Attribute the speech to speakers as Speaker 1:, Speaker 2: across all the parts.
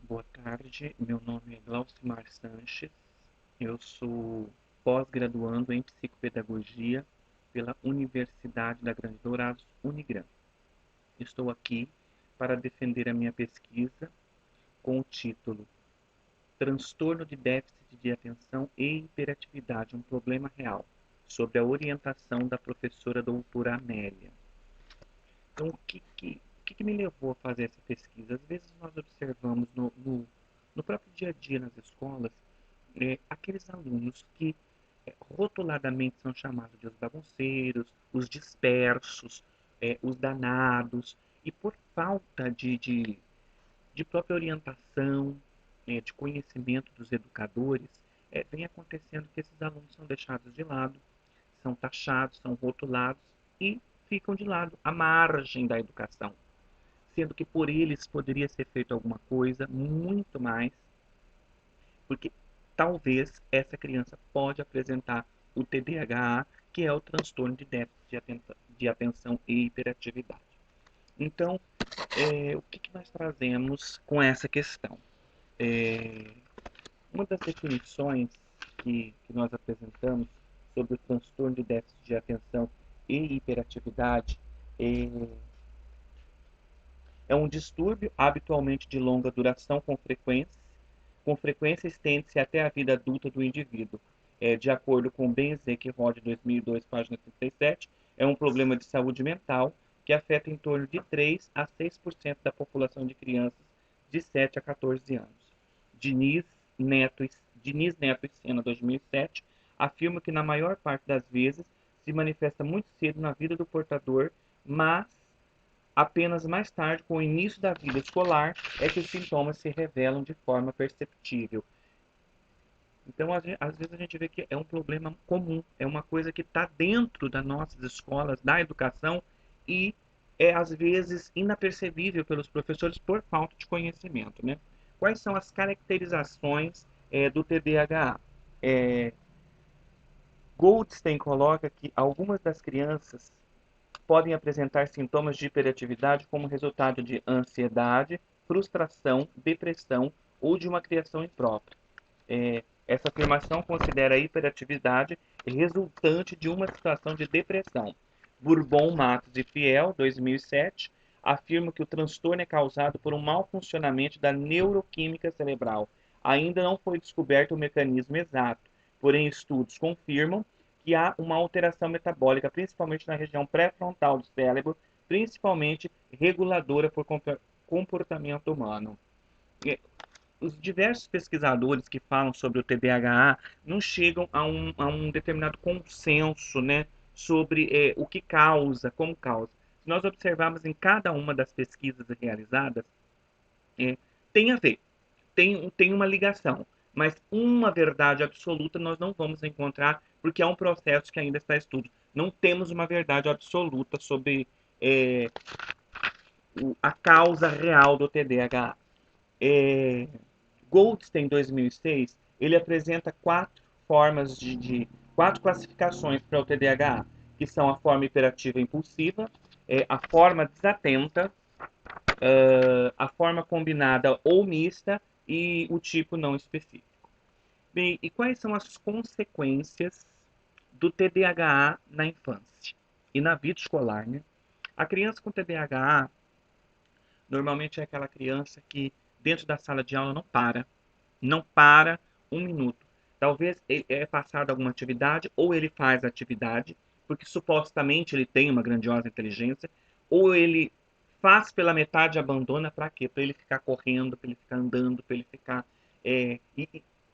Speaker 1: Boa tarde, meu nome é Glaucimar Sanches, eu sou pós-graduando em Psicopedagogia pela Universidade da Grande Dourados, Unigran. Estou aqui para defender a minha pesquisa com o título Transtorno de déficit de atenção e hiperatividade, um problema real, sobre a orientação da professora doutora Amélia. Então, o que me levou a fazer essa pesquisa? Às vezes nós observamos no próprio dia a dia nas escolas aqueles alunos que rotuladamente são chamados de os bagunceiros, os dispersos, os danados, e por falta de própria orientação, de conhecimento dos educadores, vem acontecendo que esses alunos são deixados de lado, são taxados, são rotulados e ficam de lado, à margem da educação, sendo que por eles poderia ser feito alguma coisa muito mais, porque talvez essa criança pode apresentar o TDAH, que é o transtorno de déficit de atenção e hiperatividade. Então, o que nós trazemos com essa questão? É, uma das definições que nós apresentamos sobre o transtorno de déficit de atenção e hiperatividade é, é um distúrbio habitualmente de longa duração com frequência estende-se até a vida adulta do indivíduo. De acordo com Benzik Rod 2002, página 37, é um problema de saúde mental que afeta em torno de 3 a 6% da população de crianças de 7 a 14 anos. Diniz Neto, Diniz Neto e Sena, 2007, afirma que na maior parte das vezes se manifesta muito cedo na vida do portador, mas apenas mais tarde, com o início da vida escolar, é que os sintomas se revelam de forma perceptível. Então, às vezes a gente vê que é um problema comum, é uma coisa que está dentro das nossas escolas, da educação, e é às vezes inapercebível pelos professores por falta de conhecimento, né? Quais são as caracterizações do TDAH? É, Goldstein coloca que algumas das crianças podem apresentar sintomas de hiperatividade como resultado de ansiedade, frustração, depressão ou de uma criação imprópria. Essa afirmação considera a hiperatividade resultante de uma situação de depressão. Bourbon, Matos e Fiel, 2007, afirma que o transtorno é causado por um mau funcionamento da neuroquímica cerebral. Ainda não foi descoberto o mecanismo exato, porém estudos confirmam que há uma alteração metabólica, principalmente na região pré-frontal do cérebro, principalmente reguladora por comportamento humano. Os diversos pesquisadores que falam sobre o TDAH não chegam a um determinado consenso, né, sobre o que causa, como causa. Se nós observarmos em cada uma das pesquisas realizadas, é, tem a ver, tem uma ligação, mas uma verdade absoluta nós não vamos encontrar, porque é um processo que ainda está em estudo. Não temos uma verdade absoluta sobre é, a causa real do TDAH. É, Goldstein 2006, ele apresenta quatro classificações para o TDAH, que são a forma hiperativa impulsiva, a forma desatenta, a forma combinada ou mista e o tipo não específico. Bem, e quais são as consequências do TDAH na infância e na vida escolar, né? A criança com TDAH normalmente é aquela criança que dentro da sala de aula não para um minuto. Talvez é passado alguma atividade, ou ele faz a atividade, porque supostamente ele tem uma grandiosa inteligência, ou ele faz pela metade e abandona para quê? Para ele ficar correndo, para ele ficar andando, para ele ficar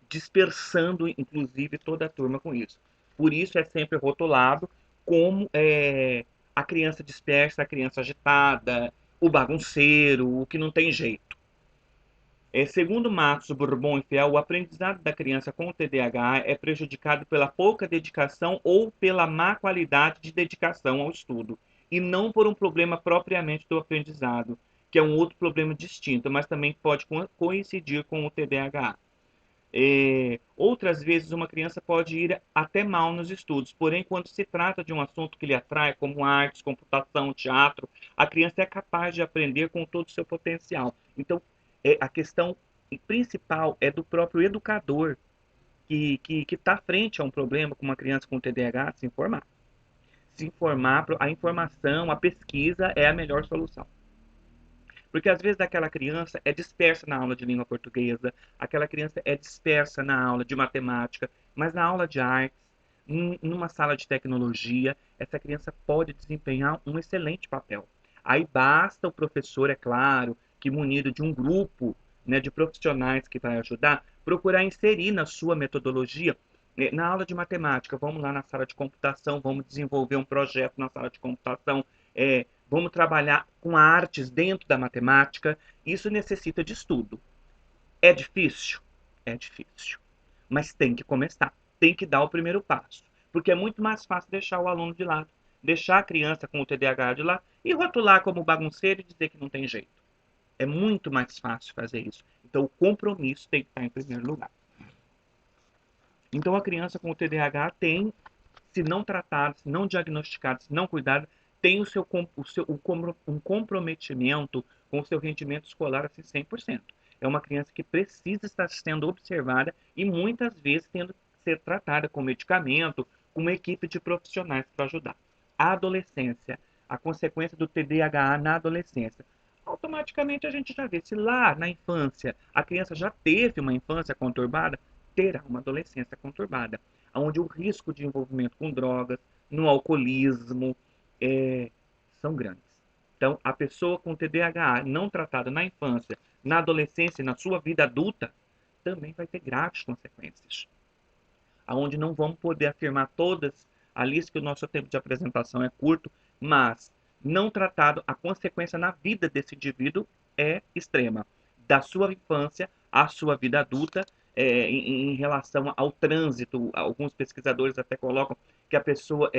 Speaker 1: dispersando, inclusive, toda a turma com isso. Por isso é sempre rotulado como a criança dispersa, a criança agitada, o bagunceiro, o que não tem jeito. Segundo Matos, Bourbon e Fiel, o aprendizado da criança com TDAH é prejudicado pela pouca dedicação ou pela má qualidade de dedicação ao estudo, e não por um problema propriamente do aprendizado, que é um outro problema distinto, mas também pode coincidir com o TDAH. Outras vezes, uma criança pode ir até mal nos estudos, porém, quando se trata de um assunto que lhe atrai, como artes, computação, teatro, a criança é capaz de aprender com todo o seu potencial. Então, a questão principal é do próprio educador que está frente a um problema com uma criança com TDAH, se informar. Se informar, a informação, a pesquisa é a melhor solução. Porque às vezes aquela criança é dispersa na aula de língua portuguesa, aquela criança é dispersa na aula de matemática, mas na aula de artes, numa sala de tecnologia, essa criança pode desempenhar um excelente papel. Aí basta o professor, é claro, que munido de um grupo, né, de profissionais que vai ajudar, procurar inserir na sua metodologia. Na aula de matemática, vamos lá na sala de computação, vamos desenvolver um projeto na sala de computação, vamos trabalhar com artes dentro da matemática. Isso necessita de estudo. É difícil? É difícil. Mas tem que começar, tem que dar o primeiro passo. Porque é muito mais fácil deixar o aluno de lado, deixar a criança com o TDAH de lado e rotular como bagunceiro e dizer que não tem jeito. É muito mais fácil fazer isso. Então o compromisso tem que estar em primeiro lugar. Então a criança com o TDAH tem, se não tratada, se não diagnosticada, se não cuidada, tem um comprometimento com o seu rendimento escolar assim 100%. É uma criança que precisa estar sendo observada e muitas vezes tendo que ser tratada com medicamento, com uma equipe de profissionais para ajudar. A adolescência, a consequência do TDAH na adolescência. Automaticamente a gente já vê, se lá na infância a criança já teve uma infância conturbada, terá uma adolescência conturbada, onde o risco de envolvimento com drogas, no alcoolismo, são grandes. Então, a pessoa com TDAH não tratada na infância, na adolescência e na sua vida adulta, também vai ter graves consequências. Onde não vamos poder afirmar todas, a lista que o nosso tempo de apresentação é curto, mas não tratado, a consequência na vida desse indivíduo é extrema. Da sua infância à sua vida adulta, em relação ao trânsito, alguns pesquisadores até colocam que a pessoa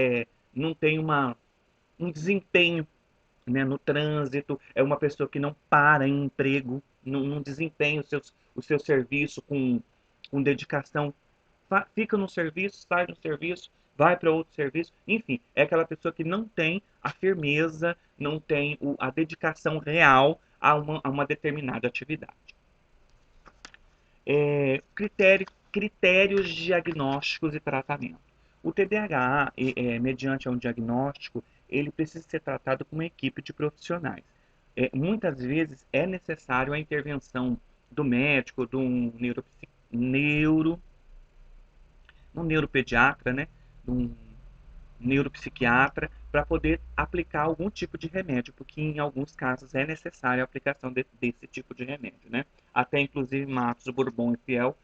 Speaker 1: não tem um desempenho, né, no trânsito, é uma pessoa que não para em emprego, não desempenha o seu serviço com dedicação, fica no serviço, sai do serviço, vai para outro serviço, enfim, é aquela pessoa que não tem a firmeza, não tem a dedicação real a uma determinada atividade. Critérios diagnósticos e tratamento. O TDAH, mediante um diagnóstico, ele precisa ser tratado com uma equipe de profissionais. Muitas vezes é necessário a intervenção do médico, de um neuropediatra, né, de um neuropsiquiatra, para poder aplicar algum tipo de remédio, porque em alguns casos é necessária a aplicação desse tipo de remédio, né? Até inclusive Matos, Bourbon e Fiel,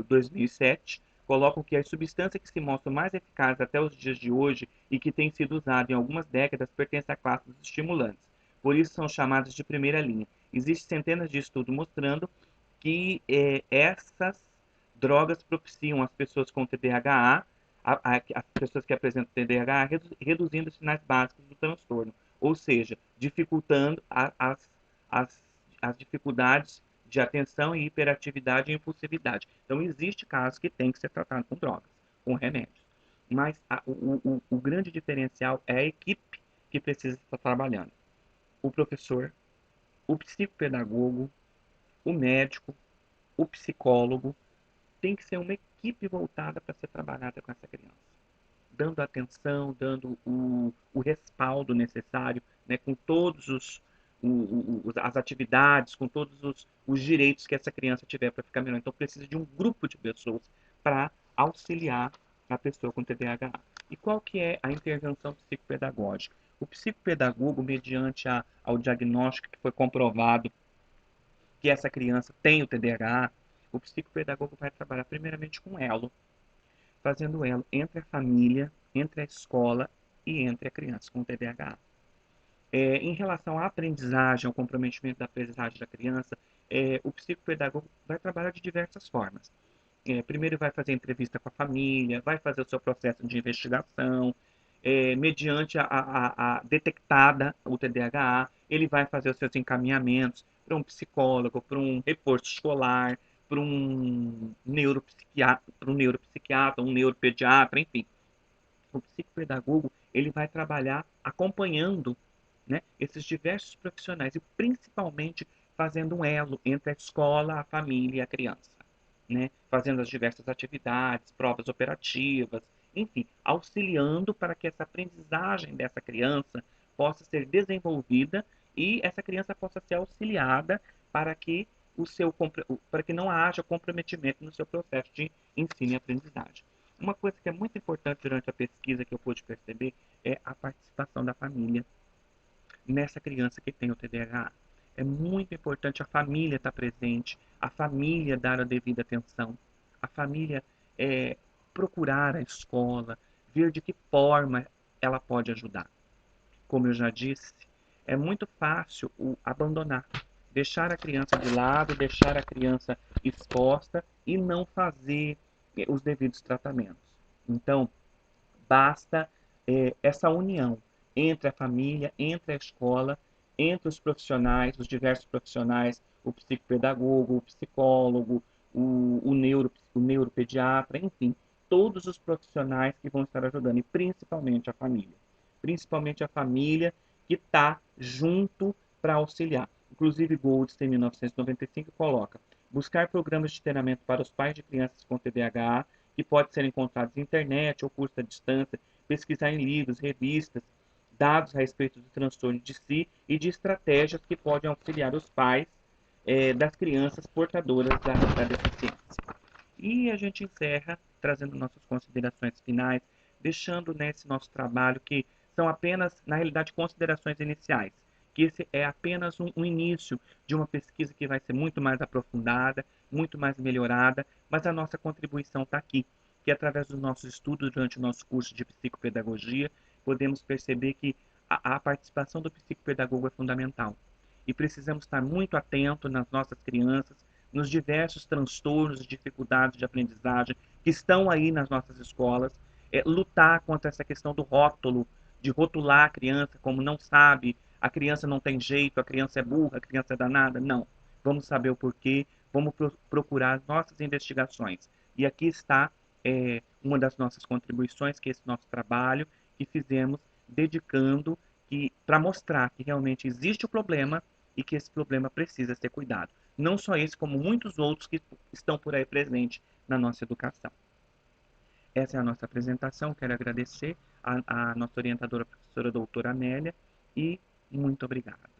Speaker 1: 2007, colocam que as substâncias que se mostram mais eficazes até os dias de hoje e que têm sido usadas em algumas décadas pertencem à classe dos estimulantes. Por isso são chamadas de primeira linha. Existem centenas de estudos mostrando que essas drogas propiciam as pessoas com TDAH, as pessoas que apresentam TDAH, reduzindo os sinais básicos do transtorno, ou seja, dificultando as dificuldades de atenção e hiperatividade e impulsividade. Então, existe casos que tem que ser tratado com drogas, com remédios. Mas o grande diferencial é a equipe que precisa estar trabalhando. O professor, o psicopedagogo, o médico, o psicólogo, tem que ser uma equipe voltada para ser trabalhada com essa criança, dando atenção, dando o respaldo necessário, né, com todos as atividades, com todos os direitos que essa criança tiver para ficar melhor. Então precisa de um grupo de pessoas para auxiliar a pessoa com TDAH. E qual que é a intervenção psicopedagógica? O psicopedagogo, mediante ao diagnóstico que foi comprovado que essa criança tem o TDAH, o psicopedagogo vai trabalhar primeiramente com elo, fazendo elo entre a família, entre a escola e entre a criança com TDAH. Em relação à aprendizagem, ao comprometimento da aprendizagem da criança, o psicopedagogo vai trabalhar de diversas formas. Primeiro vai fazer entrevista com a família, vai fazer o seu processo de investigação, mediante a detectada o TDAH, ele vai fazer os seus encaminhamentos para um psicólogo, para um reforço escolar, para um neuropsiquiatra, um neuropediatra, enfim. O psicopedagogo ele vai trabalhar acompanhando, né, esses diversos profissionais e principalmente fazendo um elo entre a escola, a família e a criança, né? Fazendo as diversas atividades, provas operativas, enfim, auxiliando para que essa aprendizagem dessa criança possa ser desenvolvida e essa criança possa ser auxiliada para que para que não haja comprometimento no seu processo de ensino e aprendizagem. Uma coisa que é muito importante durante a pesquisa que eu pude perceber é a participação da família nessa criança que tem o TDAH. É muito importante a família estar presente, a família dar a devida atenção, a família procurar a escola, ver de que forma ela pode ajudar. Como eu já disse, é muito fácil abandonar, deixar a criança de lado, deixar a criança exposta e não fazer os devidos tratamentos. Então, basta essa união entre a família, entre a escola, entre os profissionais, os diversos profissionais, o psicopedagogo, o psicólogo, o neuropediatra, enfim, todos os profissionais que vão estar ajudando, e principalmente a família. Principalmente a família que está junto para auxiliar. Inclusive, Golds, em 1995, coloca: buscar programas de treinamento para os pais de crianças com TDAH que pode ser encontrados na internet ou curso à distância, pesquisar em livros, revistas, dados a respeito do transtorno de si e de estratégias que podem auxiliar os pais das crianças portadoras da deficiência. E a gente encerra trazendo nossas considerações finais, deixando nesse nosso trabalho que são apenas, na realidade, considerações iniciais, que esse é apenas um início de uma pesquisa que vai ser muito mais aprofundada, muito mais melhorada, mas a nossa contribuição está aqui, que através dos nossos estudos durante o nosso curso de psicopedagogia, podemos perceber que a participação do psicopedagogo é fundamental. E precisamos estar muito atentos nas nossas crianças, nos diversos transtornos e dificuldades de aprendizagem que estão aí nas nossas escolas, lutar contra essa questão do rótulo, de rotular a criança como não sabe, a criança não tem jeito, a criança é burra, a criança é danada. Não. Vamos saber o porquê, vamos procurar nossas investigações. E aqui está uma das nossas contribuições, que é esse nosso trabalho que fizemos dedicando para mostrar que realmente existe o problema e que esse problema precisa ser cuidado. Não só esse, como muitos outros que estão por aí presentes na nossa educação. Essa é a nossa apresentação. Quero agradecer a nossa orientadora, a professora doutora Amélia, e muito obrigado.